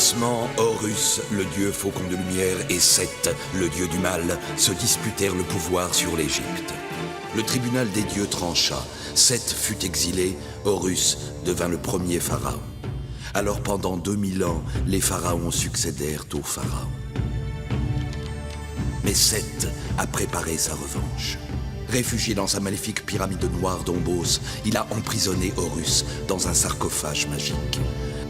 commencement, Horus, le dieu faucon de lumière, et Seth, le dieu du mal, se disputèrent le pouvoir sur l'Égypte. Le tribunal des dieux trancha. Seth fut exilé, Horus devint le premier pharaon. Alors pendant 2000 ans, les pharaons succédèrent aux pharaons. Mais Seth a préparé sa revanche. Réfugié dans sa maléfique pyramide noire d'Ombos, il a emprisonné Horus dans un sarcophage magique.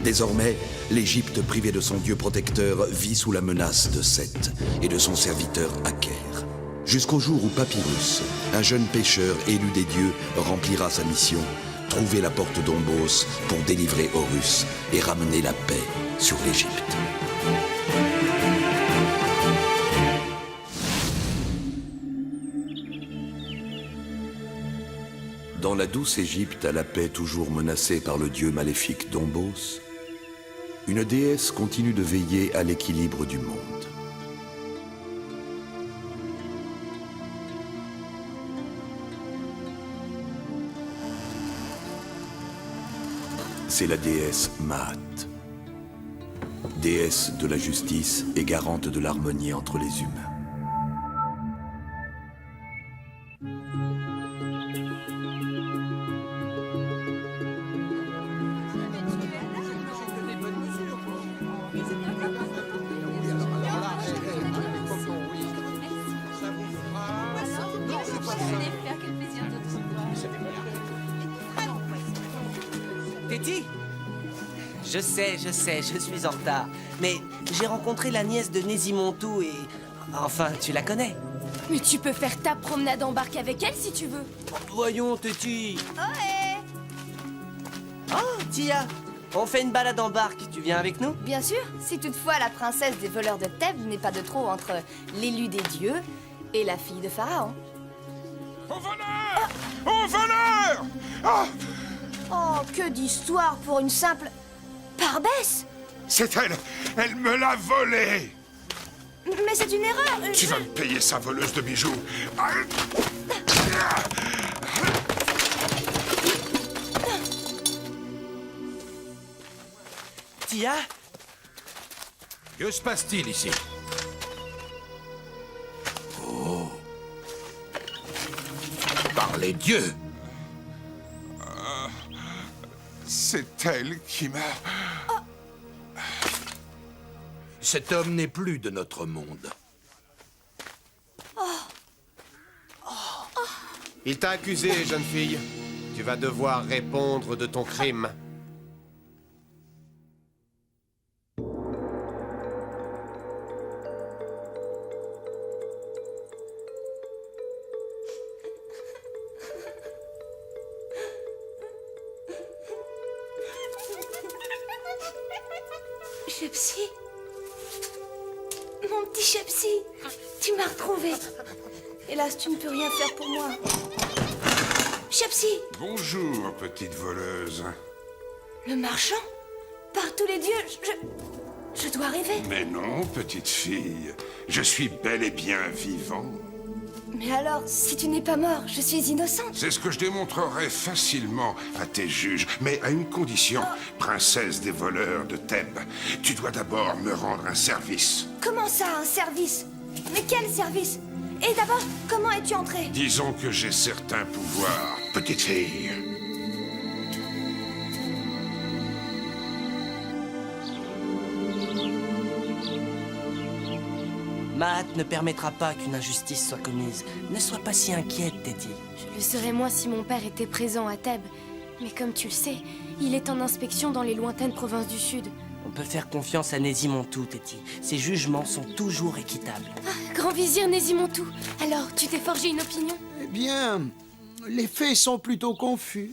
Désormais, l'Égypte privée de son dieu protecteur vit sous la menace de Seth et de son serviteur Aker. Jusqu'au jour où Papyrus, un jeune pêcheur élu des dieux, remplira sa mission, trouver la porte d'Ombos pour délivrer Horus et ramener la paix sur l'Égypte. Dans la douce Égypte à la paix toujours menacée par le dieu maléfique d'Ombos, une déesse continue de veiller à l'équilibre du monde. C'est la déesse Maat, déesse de la justice et garante de l'harmonie entre les humains. Téti? Je sais, je suis en retard. Mais j'ai rencontré la nièce de Nésimontou et... Enfin, tu la connais. Mais tu peux faire ta promenade en barque avec elle si tu veux. Voyons, Téti. Ohé! Oh, Tia, on fait une balade en barque. Tu viens avec nous? Bien sûr, si toutefois la princesse des voleurs de Thèbes n'est pas de trop entre l'élu des dieux et la fille de Pharaon. Au voleur! Au voleur! Ah! Oh, que d'histoire pour une simple... parbesse! C'est elle! Elle me l'a volé! Mais c'est une erreur! Tu vas me payer sa voleuse de bijoux! Tia? Que se passe-t-il ici? Oh! Par les dieux! C'est elle qui m'a... Cet homme n'est plus de notre monde. Il t'a accusé, jeune fille. Tu vas devoir répondre de ton crime. Chepsi? Mon petit Chepsi, tu m'as retrouvé. Hélas, tu ne peux rien faire pour moi. Chepsi, Bonjour, petite voleuse. le marchand? Par tous les dieux, je dois rêver. Mais non, petite fille. Je suis bel et bien vivant. Mais alors, si tu n'es pas mort, je suis innocente. C'est ce que je démontrerai facilement à tes juges, mais à une condition, princesse des voleurs de Thèbes. Tu dois d'abord me rendre un service. Comment ça, un service? Mais quel service? Et d'abord, comment es-tu entrée? Disons que j'ai certains pouvoirs, petite fille. Maat ne permettra pas qu'une injustice soit commise. Ne sois pas si inquiète, Téti. Je le serais moins si mon père était présent à Thèbes. Mais comme tu le sais, il est en inspection dans les lointaines provinces du Sud. On peut faire confiance à Nésimontou, Téti. Ses jugements sont toujours équitables. Ah, grand vizir Nésimontou, alors tu t'es forgé une opinion? Eh bien, les faits sont plutôt confus.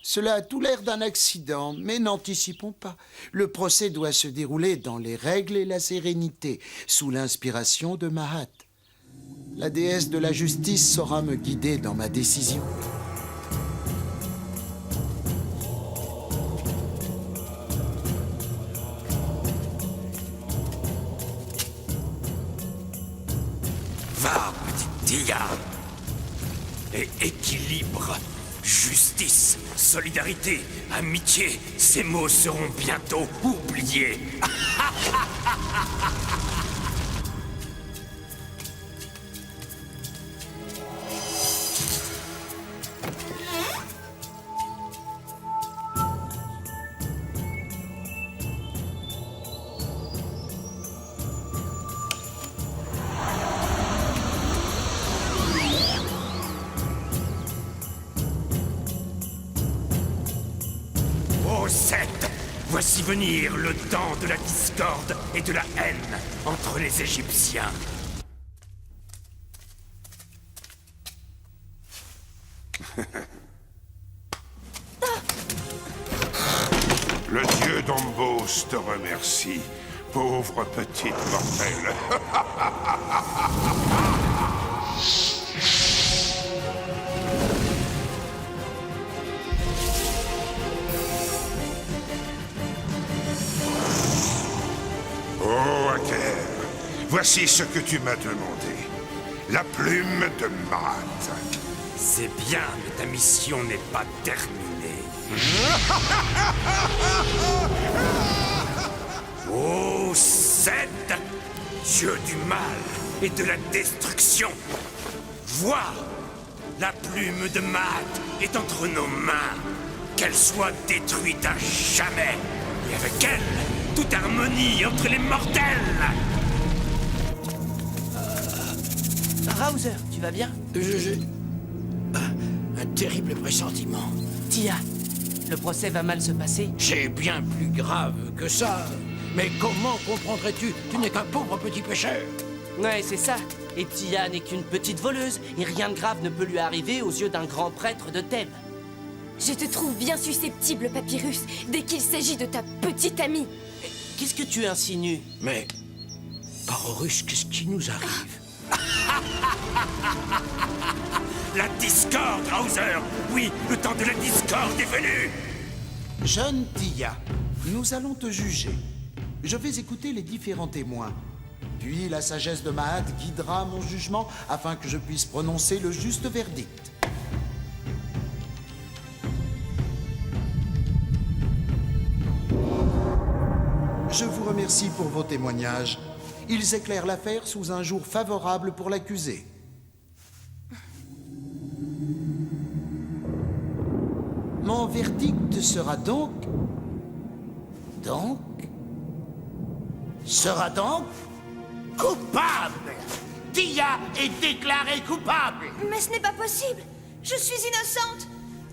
Cela a tout l'air d'un accident, mais n'anticipons pas. Le procès doit se dérouler dans les règles et la sérénité, sous l'inspiration de Maat. La déesse de la justice saura me guider dans ma décision. Va, petite Tia, et équilibre Justice, solidarité, amitié, ces mots seront bientôt oubliés. Ô Seth, voici venir le temps de la discorde et de la haine entre les Égyptiens. Le dieu d'Ombos te remercie, pauvre petite mortelle. Oh, Aker, voici ce que tu m'as demandé. La plume de Maat. C'est bien, mais ta mission n'est pas terminée. Ô Seth, dieu du mal et de la destruction, vois, la plume de Maat est entre nos mains. Qu'elle soit détruite à jamais, et avec elle, toute harmonie entre les mortels. Rouser, tu vas bien? Un terrible pressentiment. Tia, le procès va mal se passer? C'est bien plus grave que ça. Mais comment comprendrais-tu? Tu n'es qu'un pauvre petit pêcheur. Ouais, c'est ça. Et Tia n'est qu'une petite voleuse, et rien de grave ne peut lui arriver aux yeux d'un grand prêtre de Thèbes. Je te trouve bien susceptible, Papyrus, dès qu'il s'agit de ta petite amie. Qu'est-ce que tu insinues? Mais, Parorus, qu'est-ce qui nous arrive? La discorde, Rouser. Oui, le temps de la discorde est venu. Jeune Tia, nous allons te juger. Je vais écouter les différents témoins. Puis la sagesse de Maat guidera mon jugement afin que je puisse prononcer le juste verdict. Je vous remercie pour vos témoignages. Ils éclairent l'affaire sous un jour favorable pour l'accusé. Mon verdict sera donc... sera donc... Coupable! Tia est déclarée coupable! Mais ce n'est pas possible. Je suis innocente.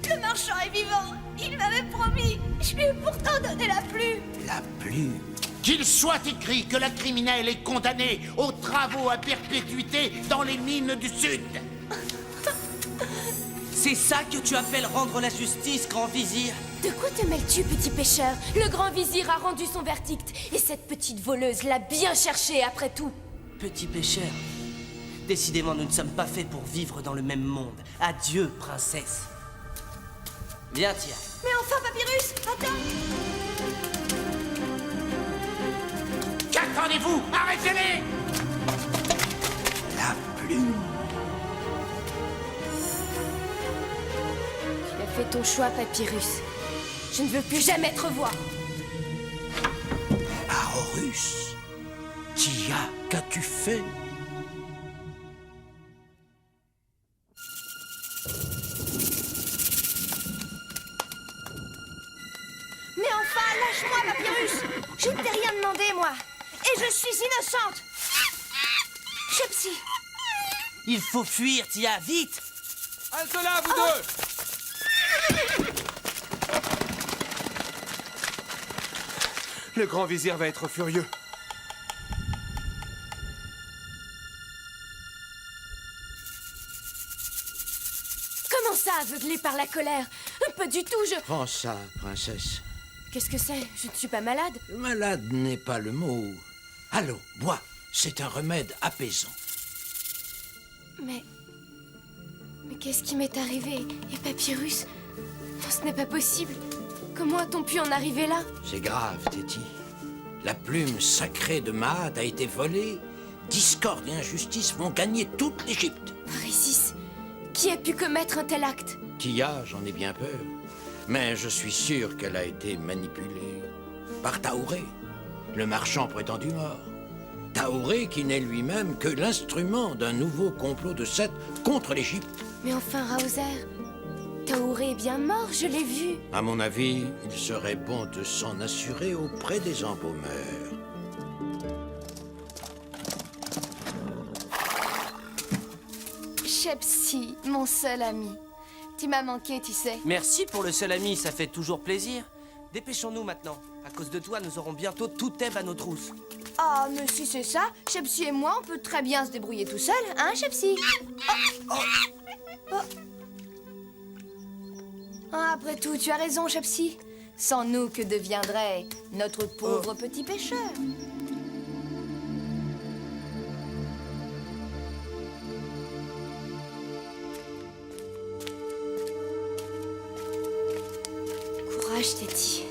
Le marchand est vivant. Il m'avait promis. Je lui ai pourtant donné la plume. La plume. Qu'il soit écrit que la criminelle est condamnée aux travaux à perpétuité dans les mines du Sud. C'est ça que tu appelles rendre la justice, grand vizir? De quoi te mêles-tu, petit pêcheur? Le grand vizir a rendu son verdict. Et cette petite voleuse l'a bien cherché après tout. Petit pêcheur, décidément nous ne sommes pas faits pour vivre dans le même monde. Adieu, princesse. Viens, Tia. Mais enfin, Papyrus, attends. Qu'attendez-vous? Arrêtez-les! La plume. Tu as fait ton choix, Papyrus. Je ne veux plus jamais te revoir. Parorus. Tia, qu'as-tu fait? Mais enfin, lâche-moi, Papyrus. Je ne t'ai rien demandé, moi. Et je suis innocente. Chepsi. Il faut fuir, Tia, vite! Halte là, vous deux! Le grand vizir va être furieux. Comment ça, aveuglé par la colère? Pas du tout, je... Prends ça, princesse. Qu'est-ce que c'est? Je ne suis pas malade. Malade n'est pas le mot. Allons, bois. C'est un remède apaisant. Mais qu'est-ce qui m'est arrivé? Et Papyrus? Non, ce n'est pas possible. Comment a-t-on pu en arriver là? C'est grave, Téti. La plume sacrée de Maat a été volée. Discorde et injustice vont gagner toute l'Égypte. Parésis, qui Qui a pu commettre un tel acte? Tia, j'en ai bien peur. Mais je suis sûr qu'elle a été manipulée par Taouré, le marchand prétendu mort. Taouré qui n'est lui-même que l'instrument d'un nouveau complot de Seth contre l'Égypte. Mais enfin, Raozer, Taouré est bien mort, je l'ai vu. À mon avis, il serait bon de s'en assurer auprès des embaumeurs. Shepsi, mon seul ami. Tu m'as manqué, tu sais. Merci pour le seul ami, ça fait toujours plaisir. Dépêchons-nous maintenant. À cause de toi, nous aurons bientôt tout Thèbes à nos trousses. Ah, mais si c'est ça, Shepsi et moi, on peut très bien se débrouiller tout seul, hein, Shepsi? Ah, après tout, tu as raison, Shepsi. Sans nous, que deviendrait notre pauvre petit pêcheur? Courage, Téti.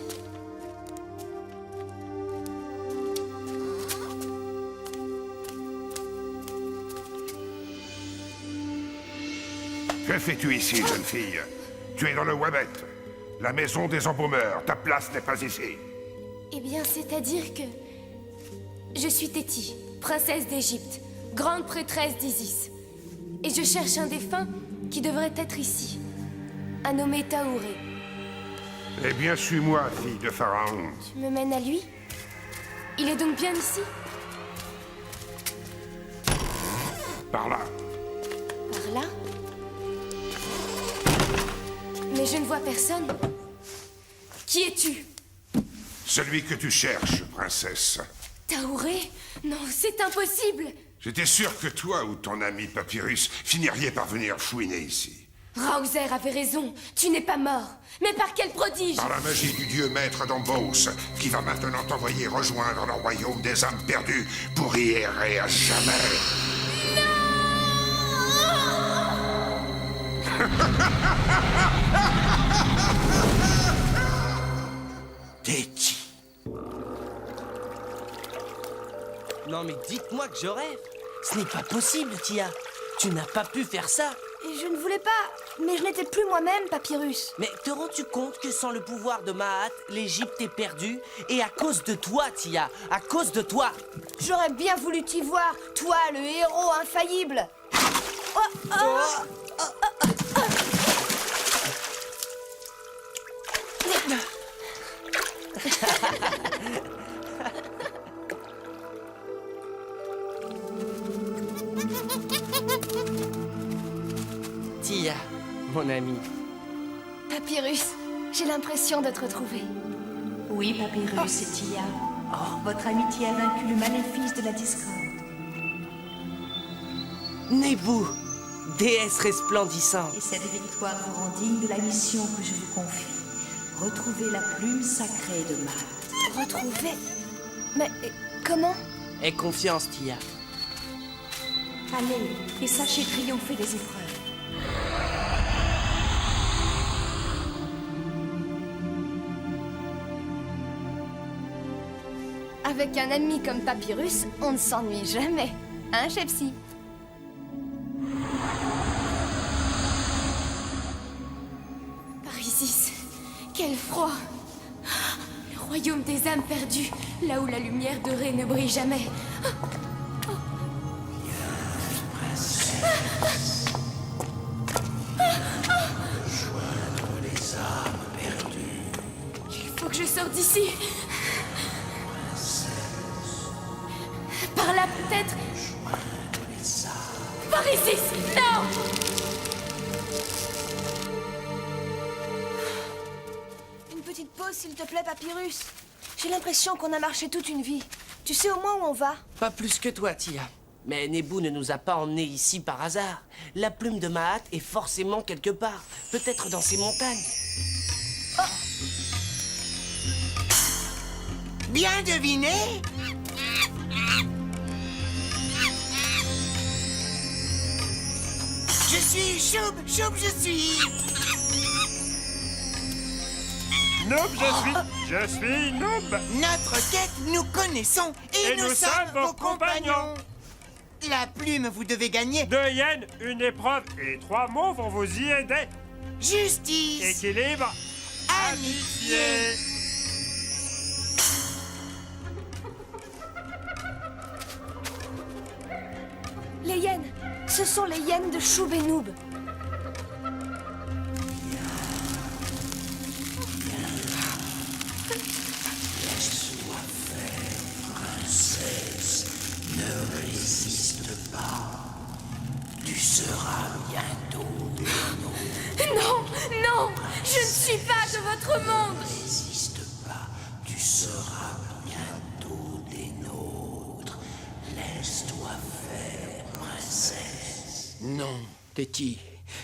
Que fais-tu ici, jeune fille? Tu es dans le Wabet, la maison des embaumeurs. Ta place n'est pas ici. Eh bien, c'est-à-dire que... Je suis Téti, princesse d'Égypte, grande prêtresse d'Isis. Et je cherche un défunt qui devrait être ici. Un nommé Taouré. Eh bien, suis-moi, fille de Pharaon. Tu me mènes à lui? Il est donc bien ici? Par là. Par là? Mais je ne vois personne. Qui es-tu? Celui que tu cherches, princesse. Taouré? Non, c'est impossible! J'étais sûr que toi ou ton ami Papyrus finiriez par venir fouiner ici. Raozer avait raison, tu n'es pas mort. Mais par quel prodige? Par la magie du dieu maître d'Ombos, qui va maintenant t'envoyer rejoindre le royaume des âmes perdues pour y errer à jamais. Téti. Non mais dites-moi que je rêve. Ce n'est pas possible, Tia. Tu n'as pas pu faire ça. Et je ne voulais pas, mais je n'étais plus moi-même, Papyrus. Mais te rends-tu compte que sans le pouvoir de Maat, l'Égypte est perdue? Et à cause de toi, Tia, à cause de toi. J'aurais bien voulu t'y voir, toi, le héros infaillible. Tia, mon ami. Papyrus, j'ai l'impression de te retrouver. Oui, Papyrus et Tia. Votre amitié a vaincu le maléfice de la discorde. Nebu, déesse resplendissante. Et cette victoire vous rend digne de la mission que je vous confie. Retrouver la plume sacrée de Maat. Retrouver? Mais comment? Aie confiance, Tia. Allez, et sachez triompher des épreuves. Avec un ami comme Papyrus, on ne s'ennuie jamais. Hein, Shepsi? Par Isis, quel froid! Le royaume des âmes perdues, là où la lumière dorée ne brille jamais. Joindre les âmes perdues. Il faut que je sorte d'ici. Par là, peut-être? Par Isis! Non! Une petite pause, s'il te plaît, Papyrus. J'ai l'impression qu'on a marché toute une vie. Tu sais au moins où on va? Pas plus que toi, Tia. Mais Nebu ne nous a pas emmenés ici par hasard. La plume de Maat est forcément quelque part. Peut-être dans ces montagnes. Bien deviné. Je suis Choub, Choub, je suis. Noob, je suis Noob. Notre quête, nous connaissons et nous sommes vos compagnons. La la plume, vous devez gagner. 2 yens, une épreuve et 3 mots vont vous y aider. Justice. Équilibre. Amitié. Les hyènes. Ce sont les hyènes de Shub et Noob. Laisse-toi faire, princesse. Ne résiste pas. Tu seras bientôt de nous. Non, non, je ne suis pas de votre monde. Ne résiste pas. Tu seras bientôt des nôtres. Laisse-toi faire, princesse. Non, Téti.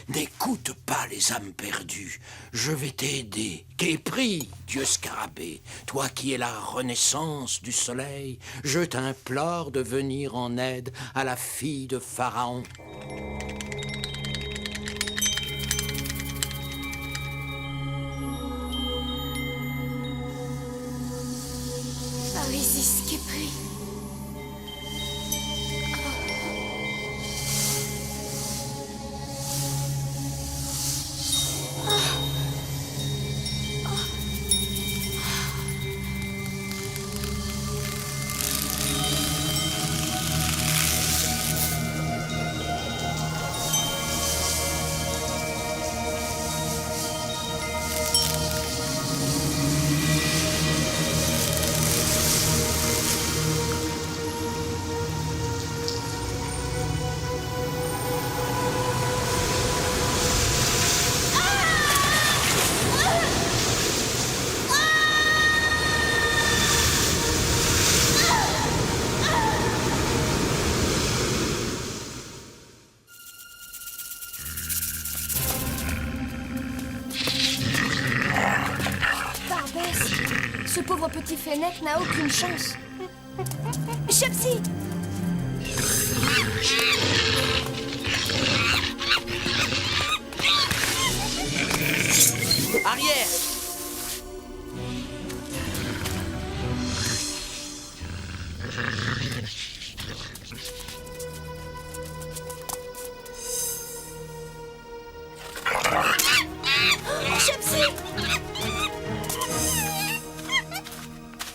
N'écoute pas les âmes perdues. Je vais t'aider. Qu'est pris, Dieu Scarabée. Toi qui es la renaissance du soleil, je t'implore de venir en aide à la fille de Pharaon. Par Isis Képri. Ce pauvre petit Fennec n'a aucune chance. Chepsi! Arrière! Chepsi!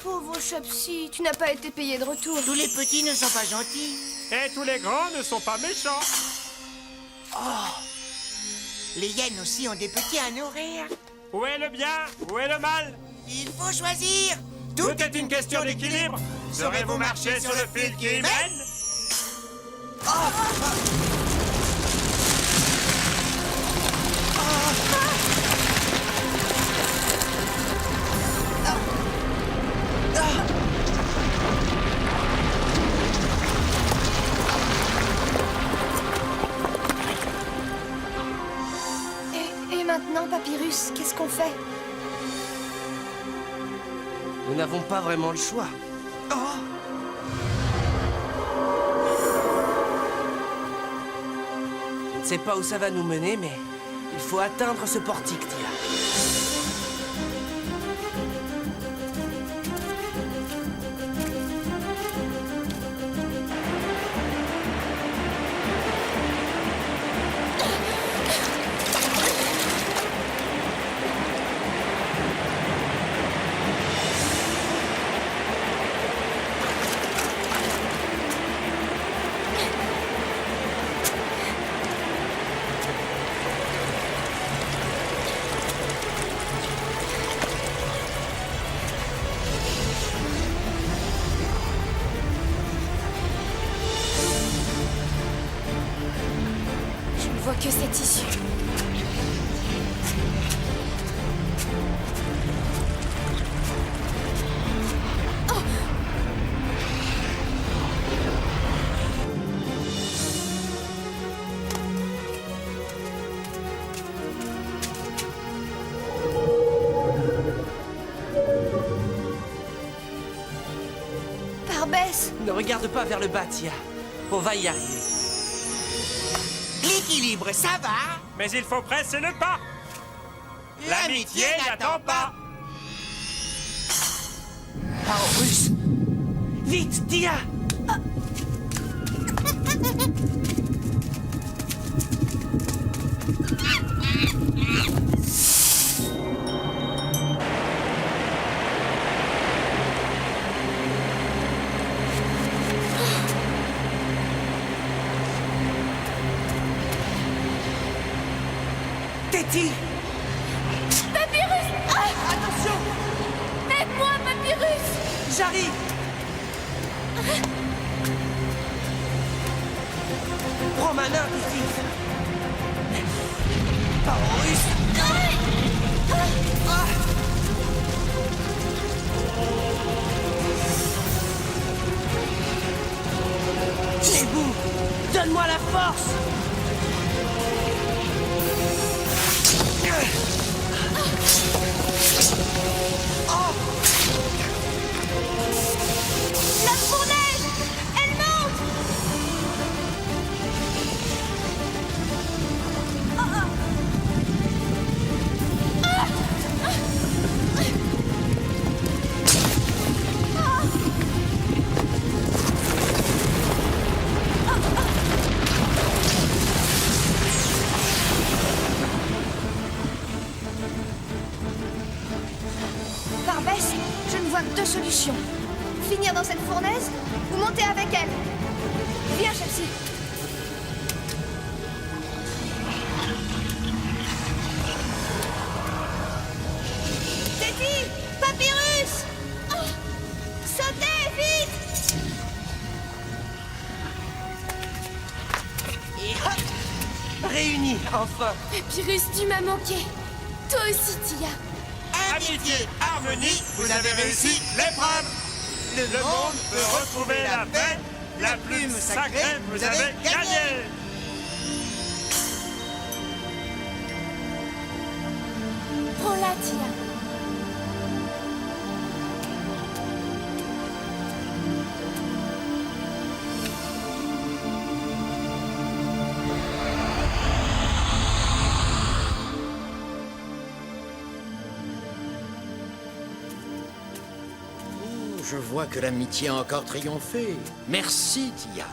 Pauvre Chepsi, tu n'as pas été payé de retour. Tous les petits ne sont pas gentils. Et tous les grands ne sont pas méchants. Les hyènes aussi ont des petits à nourrir. Où est le bien? Où est le mal? Il faut choisir. Tout est une question d'équilibre. Saurez-vous marcher sur le fil qui mène? Et maintenant, Papyrus, qu'est-ce qu'on fait? Nous n'avons pas vraiment le choix. Je ne sais pas où ça va nous mener, mais il faut atteindre ce portique, Tia. Je ne vois que cette issue. Barbès! Ne regarde pas vers le bas, Tia. On va y arriver. L'équilibre, ça va. Mais il faut presser le pas. L'amitié n'attend pas. Pas en russe. Vite, Tia! Téti! Papyrus! Ah! Attention! Aide-moi, Papyrus! J'arrive! Prends ma main, Téti! Horus! Chibou, donne-moi la force! La fournaise! Elle monte! Barbès, je ne vois que deux solutions. Finir dans cette fournaise ou monter avec elle. Viens, Chelsea. Téti! Papyrus! Oh, sautez, vite! Et hop! Réunis, enfin! Papyrus, tu m'as manqué. Toi aussi, Tia. Amitié, harmonie, vous avez réussi l'épreuve. Le monde peut retrouver la paix. La plume sacrée, vous avez gagné. Prends-la, Tia. Je vois que l'amitié a encore triomphé. Merci, Tia.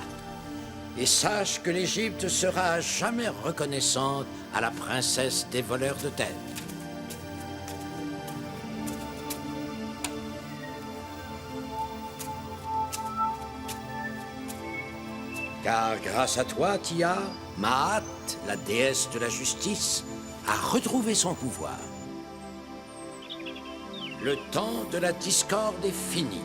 Et sache que l'Égypte sera à jamais reconnaissante à la princesse des voleurs de terre. Car grâce à toi, Tia, Maat, la déesse de la justice, a retrouvé son pouvoir. Le temps de la discorde est fini.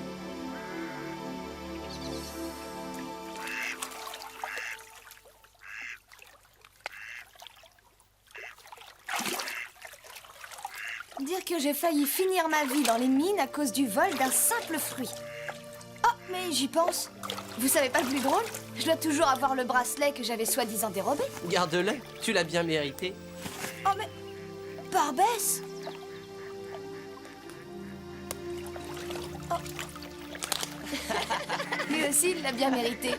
Dire que j'ai failli finir ma vie dans les mines à cause du vol d'un simple fruit. Oh, mais j'y pense. Vous savez pas le plus drôle? Je dois toujours avoir le bracelet que j'avais soi-disant dérobé. Garde-le, tu l'as bien mérité. Oh, mais... Barbès! Oh. Lui aussi, il l'a bien mérité.